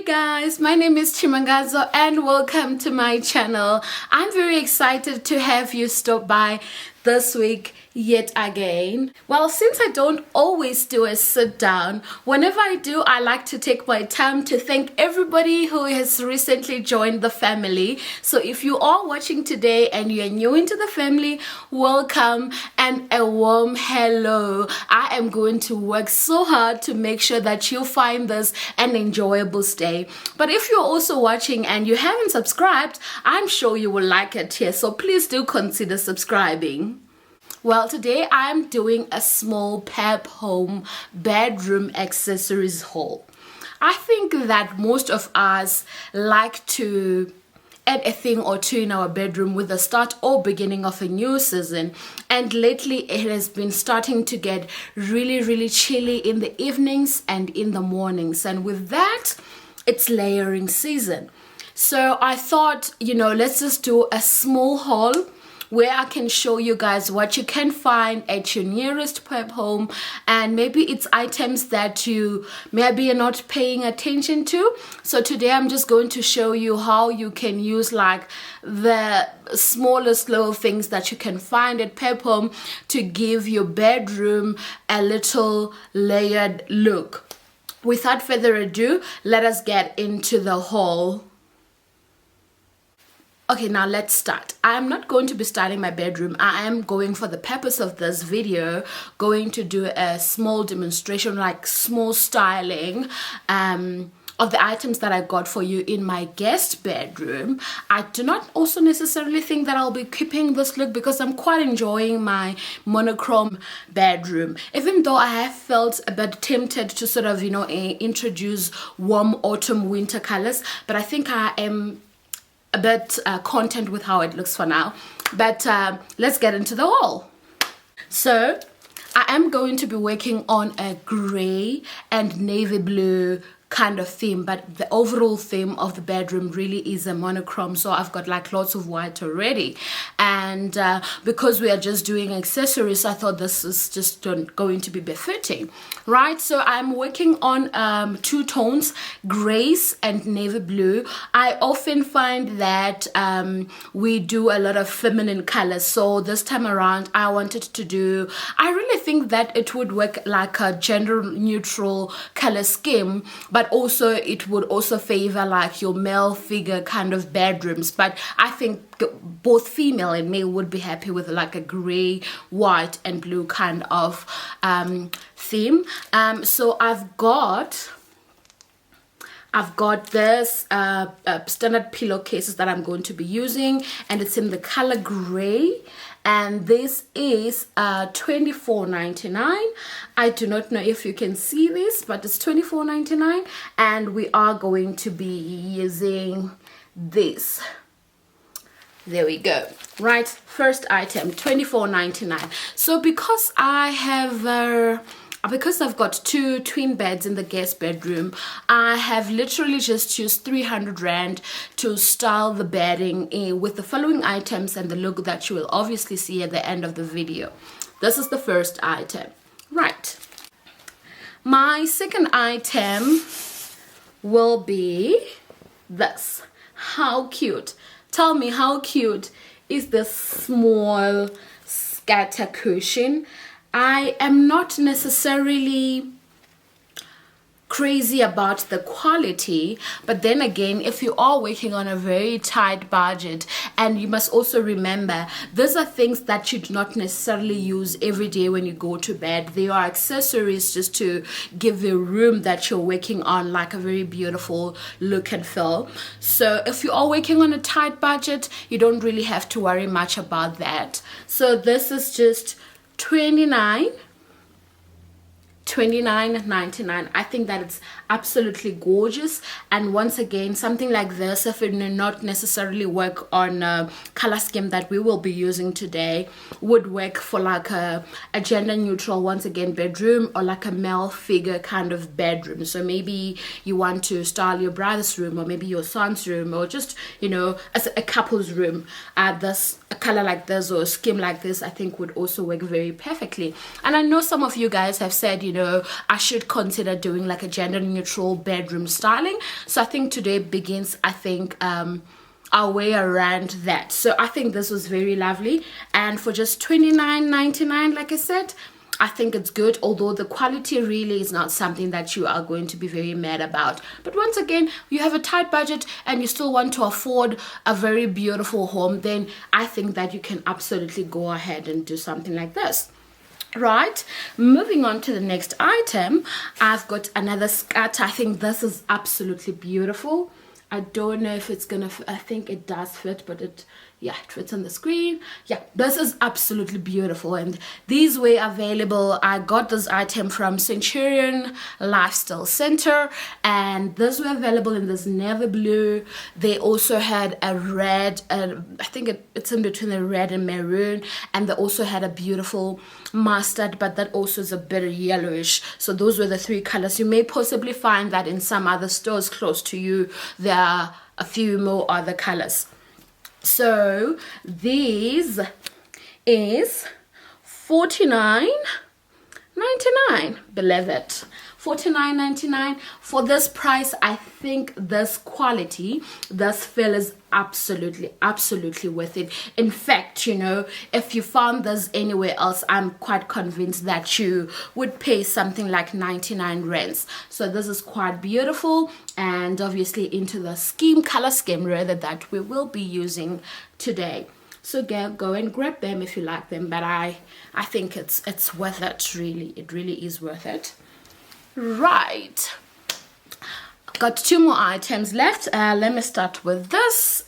Hey guys, my name is Chimangazo and welcome to my channel. I'm very excited to have you stop by this week yet again. Well, since I don't always do a sit down, whenever I do, I like to take my time to thank everybody who has recently joined the family. So if you are watching today and you're new into the family, welcome and a warm hello. I am going to work so hard to make sure that you find this an enjoyable stay. But if you're also watching and you haven't subscribed, I'm sure you will like it here. So please do consider subscribing. Well, today I'm doing a small Pep Home bedroom accessories haul. I think that most of us like to add a thing or two in our bedroom with the start or beginning of a new season, and lately it has been starting to get really chilly in the evenings and in the mornings, and with that it's layering season. So I thought, let's just do a small haul where I can show you guys what you can find at your nearest Pep Home, and maybe it's items that you maybe are not paying attention to. So today I'm just going to show you how you can use like the smallest little things that you can find at Pep Home to give your bedroom a little layered look. Without further ado, let us get into the haul. Okay, now let's start. I'm not going to be starting my bedroom. I am going, for the purpose of this video, going to do a small demonstration, like small styling of the items that I got for you in my guest bedroom. I do not also necessarily think that I'll be keeping this look because I'm quite enjoying my monochrome bedroom. Even though I have felt a bit tempted to sort of, introduce warm autumn winter colors, but I think I am a bit content with how it looks for now. But let's get into the haul. So I am going to be working on a gray and navy blue kind of theme, but the overall theme of the bedroom really is a monochrome. So I've got like lots of white already, and because we are just doing accessories, I thought this is just going to be befitting, right? So I'm working on two tones, grays and navy blue. I often find that we do a lot of feminine colors, so this time around I wanted to do, I really think that it would work like a gender neutral color scheme, but also it would also favor like your male figure kind of bedrooms. But I think both female and male would be happy with like a gray, white and blue kind of theme. So I've got this standard pillowcases that I'm going to be using, and it's in the color gray, and this is $24.99. I do not know if you can see this, but it's $24.99, and we are going to be using this. There we go. Right, first item, $24.99. So because I've got two twin beds in the guest bedroom, I have literally just used 300 Rand to style the bedding with the following items and the look that you will obviously see at the end of the video. This is the first item. Right. My second item will be this. How cute. Tell me, how cute is this small scatter cushion? I am not necessarily crazy about the quality, but then again, if you are working on a very tight budget, and you must also remember these are things that you do not necessarily use every day when you go to bed. They are accessories just to give the room that you're working on like a very beautiful look and feel. So if you are working on a tight budget, you don't really have to worry much about that. So this is just $29.99. I think that it's absolutely gorgeous, and once again, something like this, if it did not necessarily work on a color scheme that we will be using today, would work for like a gender neutral, once again, bedroom, or like a male figure kind of bedroom. So maybe you want to style your brother's room, or maybe your son's room, or just as a couple's room. A color like this or a scheme like this, I think would also work very perfectly. And I know some of you guys have said, know I should consider doing like a gender neutral bedroom styling. So I think today begins, I think, our way around that. So I think this was very lovely, and for just $29.99, like I said, I think it's good, although the quality really is not something that you are going to be very mad about. But once again, you have a tight budget and you still want to afford a very beautiful home, then I think that you can absolutely go ahead and do something like this. Right, moving on to the next item, I've got another skirt. I think this is absolutely beautiful. I don't know if it's gonna I think it does fit, but it fits on the screen. Yeah, this is absolutely beautiful, and these were available. I got this item from Centurion Lifestyle Center, and these were available in this navy blue. They also had a red, I think it's in between the red and maroon, and they also had a beautiful mustard, but that also is a bit yellowish. So those were the three colors. You may possibly find that in some other stores close to you there are a few more other colors. So these is $49.99, believe it. $49.99. For this price, I think this quality, this feel is absolutely worth it. In fact, you know, if you found this anywhere else, I'm quite convinced that you would pay something like 99 rands. So this is quite beautiful, and obviously into the color scheme rather that we will be using today. So go and grab them if you like them, but I think it's worth it. Really, it really is worth it. Right, got two more items left. Let me start with this.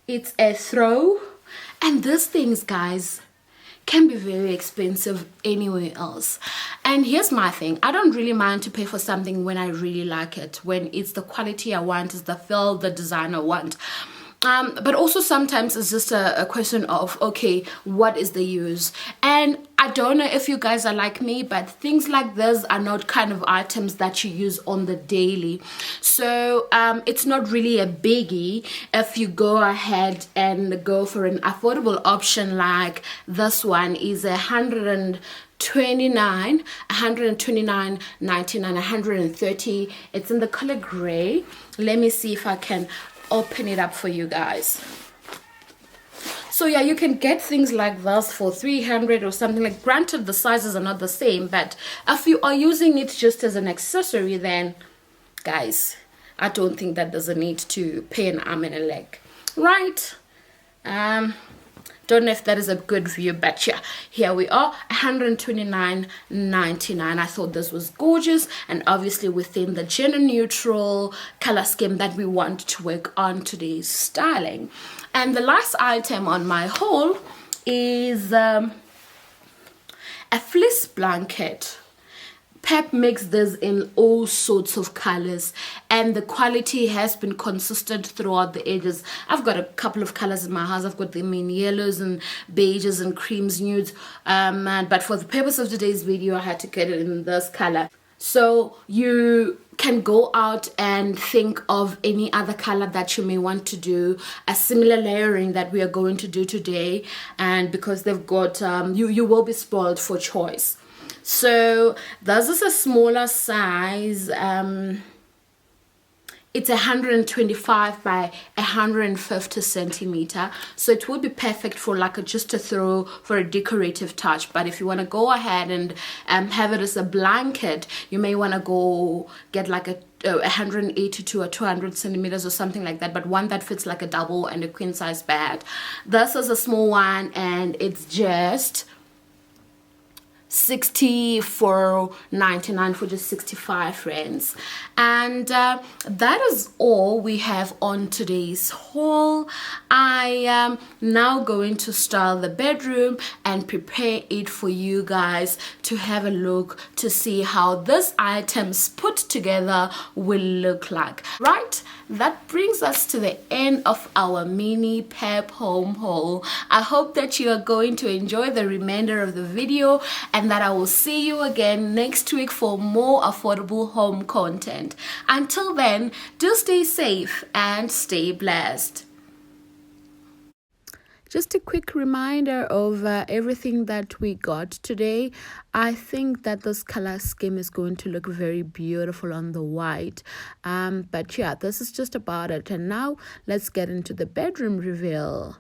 It's a throw, and these things, guys, can be very expensive anywhere else. And here's my thing, I don't really mind to pay for something when I really like it, when it's the quality I want, it's the feel, the design I want. But also sometimes it's just a question of, okay, what is the use? And I don't know if you guys are like me, but things like this are not kind of items that you use on the daily. So it's not really a biggie if you go ahead and go for an affordable option like this one is $129.99, $130. It's in the color gray. Let me see if I can open it up for you guys. So yeah, you can get things like this for $300 or something. Like, granted the sizes are not the same, but if you are using it just as an accessory, then guys, I don't think that there's a need to pay an arm and a leg, right? Don't know if that is a good view, but yeah, here we are, $129.99. I thought this was gorgeous, and obviously within the gender neutral color scheme that we want to work on today's styling. And the last item on my haul is a fleece blanket. Pep makes this in all sorts of colors, and the quality has been consistent throughout the ages. I've got a couple of colors in my house. I've got them in yellows and beiges and creams, nudes, but for the purpose of today's video I had to get it in this color. So you can go out and think of any other color that you may want to do a similar layering that we are going to do today, and because they've got you will be spoiled for choice. So this is a smaller size. It's 125 by 150 centimeter, so it would be perfect for like just a throw for a decorative touch. But if you want to go ahead and have it as a blanket, you may want to go get like a 180 to a 200 centimeters or something like that, but one that fits like a double and a queen size bed. This is a small one, and it's just $64.99 for just 65 rands. And that is all we have on today's haul. I am now going to style the bedroom and prepare it for you guys to have a look to see how this items put together will look like. Right, that brings us to the end of our mini Pep home haul. I hope that you are going to enjoy the remainder of the video, and that I will see you again next week for more affordable home content. Until then, do stay safe and stay blessed. Just a quick reminder of everything that we got today. I think that this color scheme is going to look very beautiful on the white. But yeah, this is just about it. And now let's get into the bedroom reveal.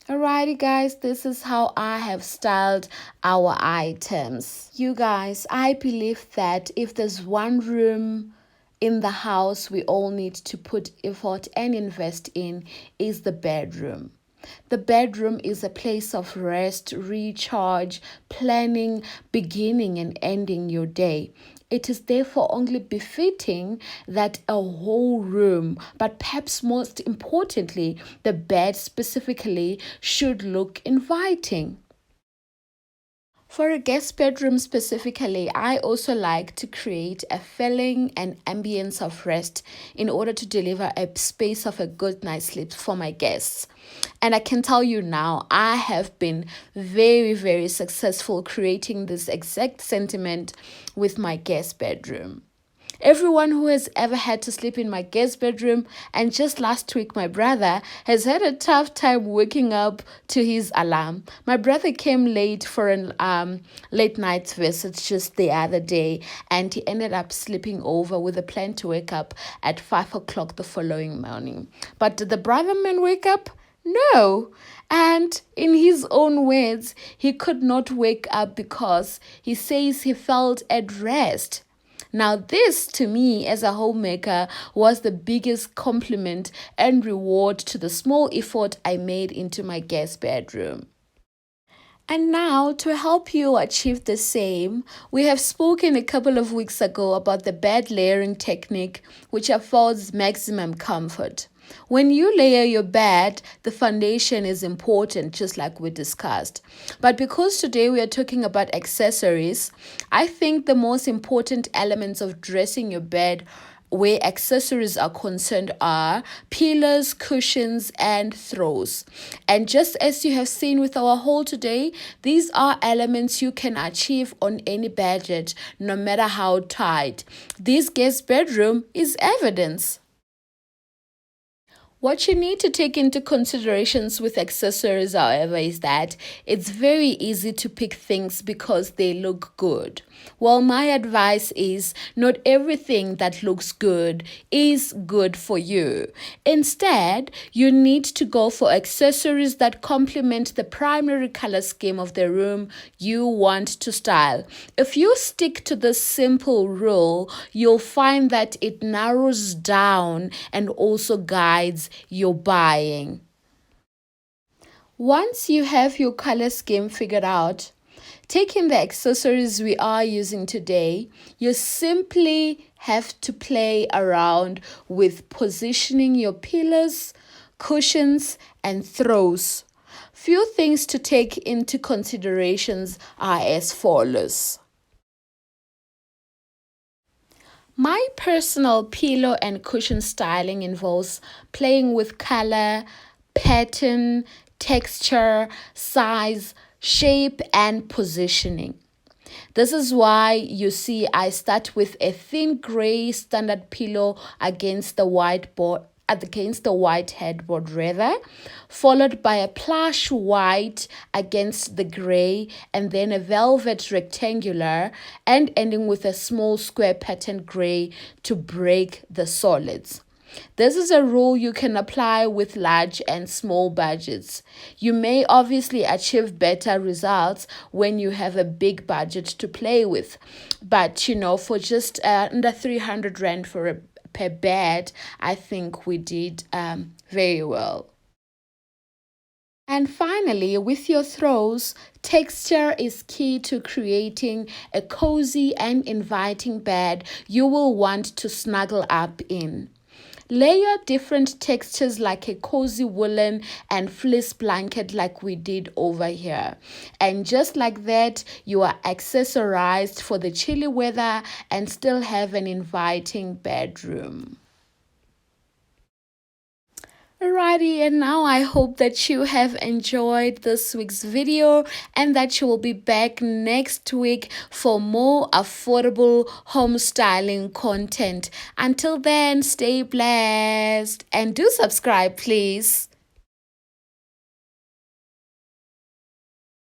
Alrighty guys, this is how I have styled our items. You guys, I believe that if there's one room in the house we all need to put effort and invest in, is the bedroom. The bedroom is a place of rest, recharge, planning, beginning and ending your day. It is therefore only befitting that a whole room, but perhaps most importantly, the bed specifically, should look inviting. For a guest bedroom specifically, I also like to create a feeling and ambience of rest in order to deliver a space of a good night's sleep for my guests. And I can tell you now, I have been very, very successful creating this exact sentiment with my guest bedroom. Everyone who has ever had to sleep in my guest bedroom, and just last week my brother has had a tough time waking up to his alarm. My brother came late for an late night visit just the other day, and he ended up sleeping over with a plan to wake up at 5 o'clock the following morning. But did the brother man wake up? No. And in his own words, he could not wake up because he says he felt at rest. Now, this to me as a homemaker was the biggest compliment and reward to the small effort I made into my guest bedroom. And now, to help you achieve the same, we have spoken a couple of weeks ago about the bed layering technique, which affords maximum comfort. When you layer your bed, the foundation is important, just like we discussed. But because today we are talking about accessories, I think the most important elements of dressing your bed where accessories are concerned are pillars, cushions, and throws. And just as you have seen with our haul today, these are elements you can achieve on any budget, no matter how tight. This guest bedroom is evidence. What you need to take into considerations with accessories, however, is that it's very easy to pick things because they look good. Well, my advice is not everything that looks good is good for you. Instead, you need to go for accessories that complement the primary color scheme of the room you want to style. If you stick to this simple rule, you'll find that it narrows down and also guides your buying. Once you have your color scheme figured out, taking the accessories we are using today, you simply have to play around with positioning your pillars, cushions, and throws. Few things to take into considerations are as follows. My personal pillow and cushion styling involves playing with color, pattern, texture, size, shape, and positioning. This is why you see I start with a thin gray standard pillow against the white headboard rather, followed by a plush white against the gray, and then a velvet rectangular, and ending with a small square pattern gray to break the solids. This is a rule you can apply with large and small budgets. You may obviously achieve better results when you have a big budget to play with. But for just under 300 Rand per bed, I think we did very well. And finally, with your throws, texture is key to creating a cozy and inviting bed you will want to snuggle up in. Layer different textures like a cozy woolen and fleece blanket like we did over here. And just like that, you are accessorized for the chilly weather and still have an inviting bedroom. Alrighty, and now I hope that you have enjoyed this week's video and that you will be back next week for more affordable home styling content. Until then, stay blessed and do subscribe, please.